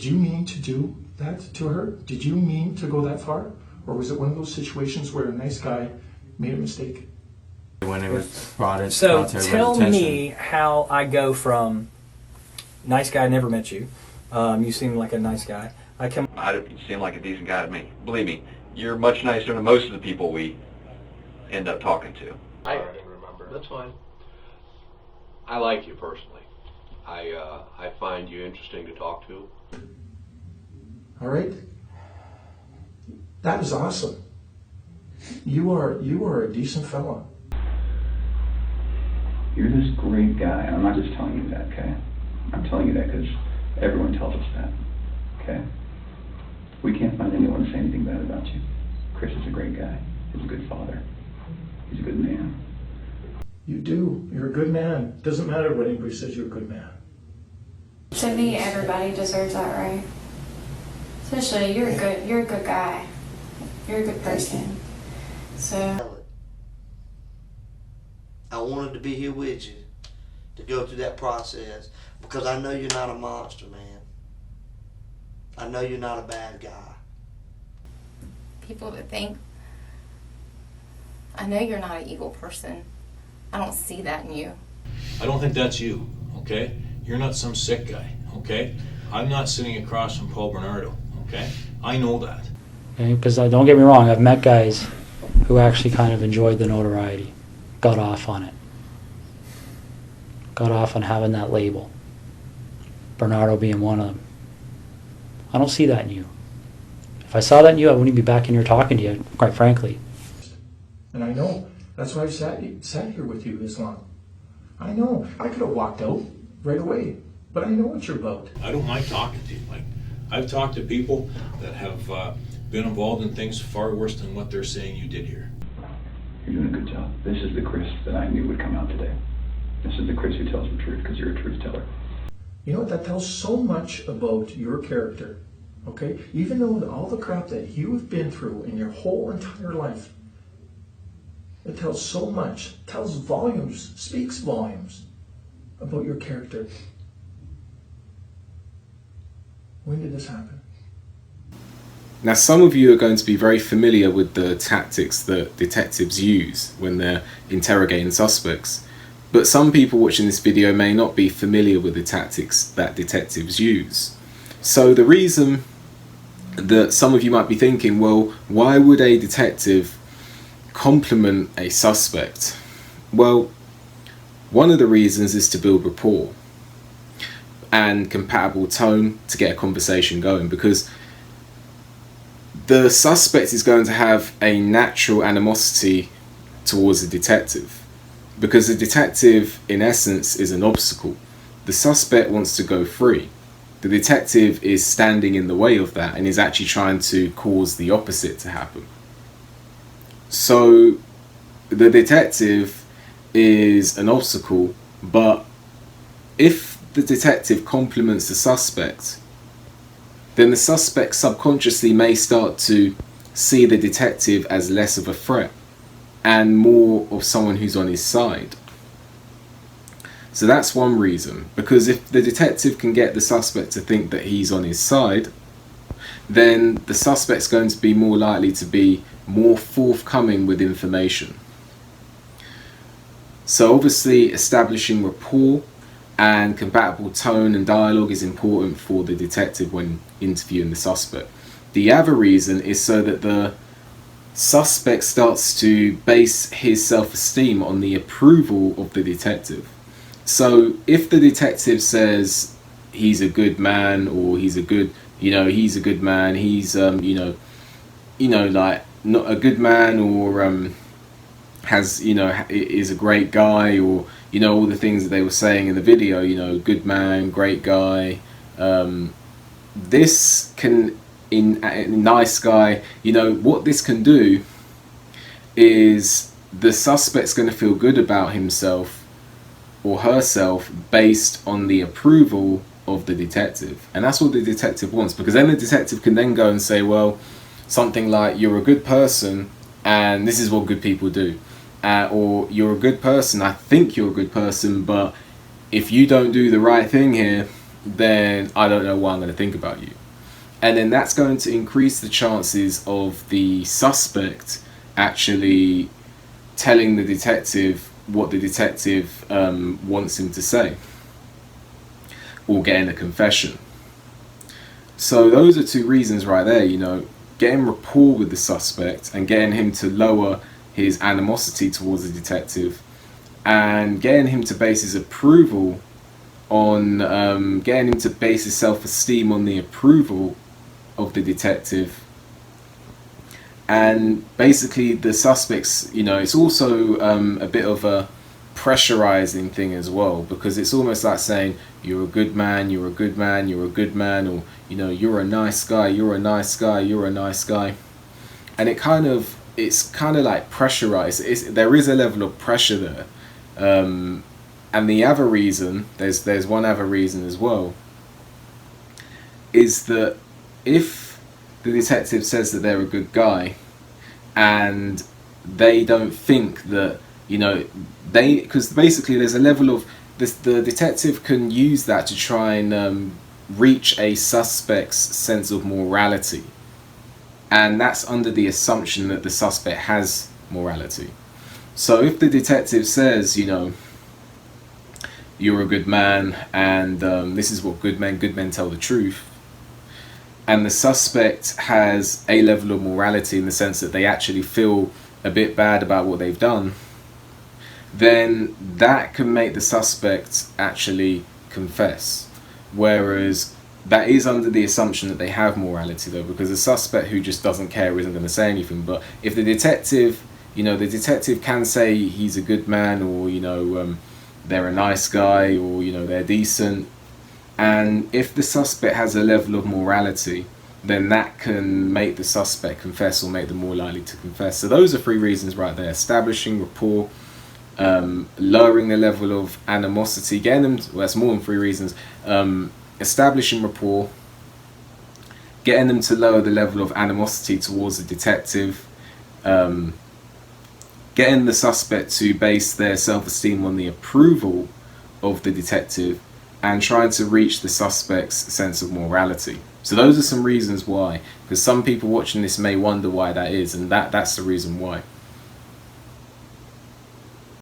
did you mean to do that to her? Did you mean to go that far? Or was it one of those situations where a nice guy made a mistake? When it was brought to So everybody's tell attention. me how I go from nice guy, never met you. You seem like a nice guy. You seem like a decent guy to me. Believe me, you're much nicer than most of the people we end up talking to. I didn't remember. That's fine. I like you personally. I find you interesting to talk to. All right? That is awesome. You are a decent fella. You're this great guy. I'm not just telling you that, okay? I'm telling you that because everyone tells us that, okay? We can't find anyone to say anything bad about you. Chris is a great guy. He's a good father. He's a good man. You do. You're a good man. Doesn't matter what anybody says, you're a good man. To me, everybody deserves that, right? Especially you're a good guy. You're a good person. So I wanted to be here with you to go through that process because I know you're not a monster, man. I know you're not a bad guy. people would think, I know you're not an evil person. I don't see that in you. I don't think that's you, okay? You're not some sick guy, okay? I'm not sitting across from Paul Bernardo, okay? I know that. Because don't get me wrong, I've met guys who actually kind of enjoyed the notoriety, got off on it, got off on having that label. Bernardo being one of them. I don't see that in you. If I saw that in you, I wouldn't be back in here talking to you, quite frankly. And I know. That's why I've sat here with you this long. I know. I could have walked out right away, but I know what you're about. I don't mind talking to you. Like, I've talked to people that have been involved in things far worse than what they're saying you did here. You're doing a good job. This is the Chris that I knew would come out today. This is the Chris who tells the truth, because you're a truth teller. You know what? That tells so much about your character, okay? Even though all the crap that you've been through in your whole entire life, it tells so much, tells volumes, speaks volumes about your character. When did this happen? Now, some of you are going to be very familiar with the tactics that detectives use when they're interrogating suspects. But some people watching this video may not be familiar with the tactics that detectives use. So the reason that some of you might be thinking, well, why would a detective compliment a suspect? Well, one of the reasons is to build rapport and compatible tone to get a conversation going, because the suspect is going to have a natural animosity towards the detective, because the detective in essence is an obstacle. The suspect wants to go free. The detective is standing in the way of that and is actually trying to cause the opposite to happen. So the detective is an obstacle, but if the detective compliments the suspect, then the suspect subconsciously may start to see the detective as less of a threat and more of someone who's on his side. So that's one reason, because if the detective can get the suspect to think that he's on his side, then the suspect's going to be more likely to be more forthcoming with information. So obviously establishing rapport and compatible tone and dialogue is important for the detective when interviewing the suspect. The other reason is so that the suspect starts to base his self-esteem on the approval of the detective. So if the detective says he's a good man, or he's a good man, he's like not a good man, or has, is a great guy, or all the things that they were saying in the video, good man, great guy, this can, in nice guy, what this can do is the suspect's going to feel good about himself or herself based on the approval of the detective. And that's what the detective wants, because then the detective can then go and say, well, something like, you're a good person and this is what good people do, or you're a good person, I think you're a good person, but if you don't do the right thing here, then I don't know what I'm going to think about you. And then that's going to increase the chances of the suspect actually telling the detective what the detective wants him to say, or getting a confession. So those are two reasons right there, you know, getting rapport with the suspect and getting him to lower his animosity towards the detective, and getting him to base his approval on, getting him to base his self-esteem on the approval of the detective. And basically the suspects, you know, it's also a bit of a pressurizing thing as well, because it's almost like saying, you're a good man, you're a good man, you're a good man, or, you know, you're a nice guy, you're a nice guy, you're a nice guy. And it's kind of like pressurized. There is a level of pressure there. And the other reason, there's one other reason as well, is that if the detective says that they're a good guy, and they don't think that, you know, because basically there's a level of this, the detective can use that to try and reach a suspect's sense of morality, and that's under the assumption that the suspect has morality. So if the detective says, you know, you're a good man, and this is what good men tell the truth, and the suspect has a level of morality in the sense that they actually feel a bit bad about what they've done, then that can make the suspect actually confess. Whereas that is under the assumption that they have morality, though, because a suspect who just doesn't care isn't going to say anything. But if the detective, you know, the detective can say he's a good man, or, you know, they're a nice guy, or, you know, they're decent, and if the suspect has a level of morality, then that can make the suspect confess, or make them more likely to confess. So those are three reasons right there: establishing rapport, lowering the level of animosity, getting them, well, that's more than three reasons, establishing rapport, getting them to lower the level of animosity towards the detective, getting the suspect to base their self-esteem on the approval of the detective, and trying to reach the suspect's sense of morality. So those are some reasons why, because some people watching this may wonder why that is, and that's the reason why.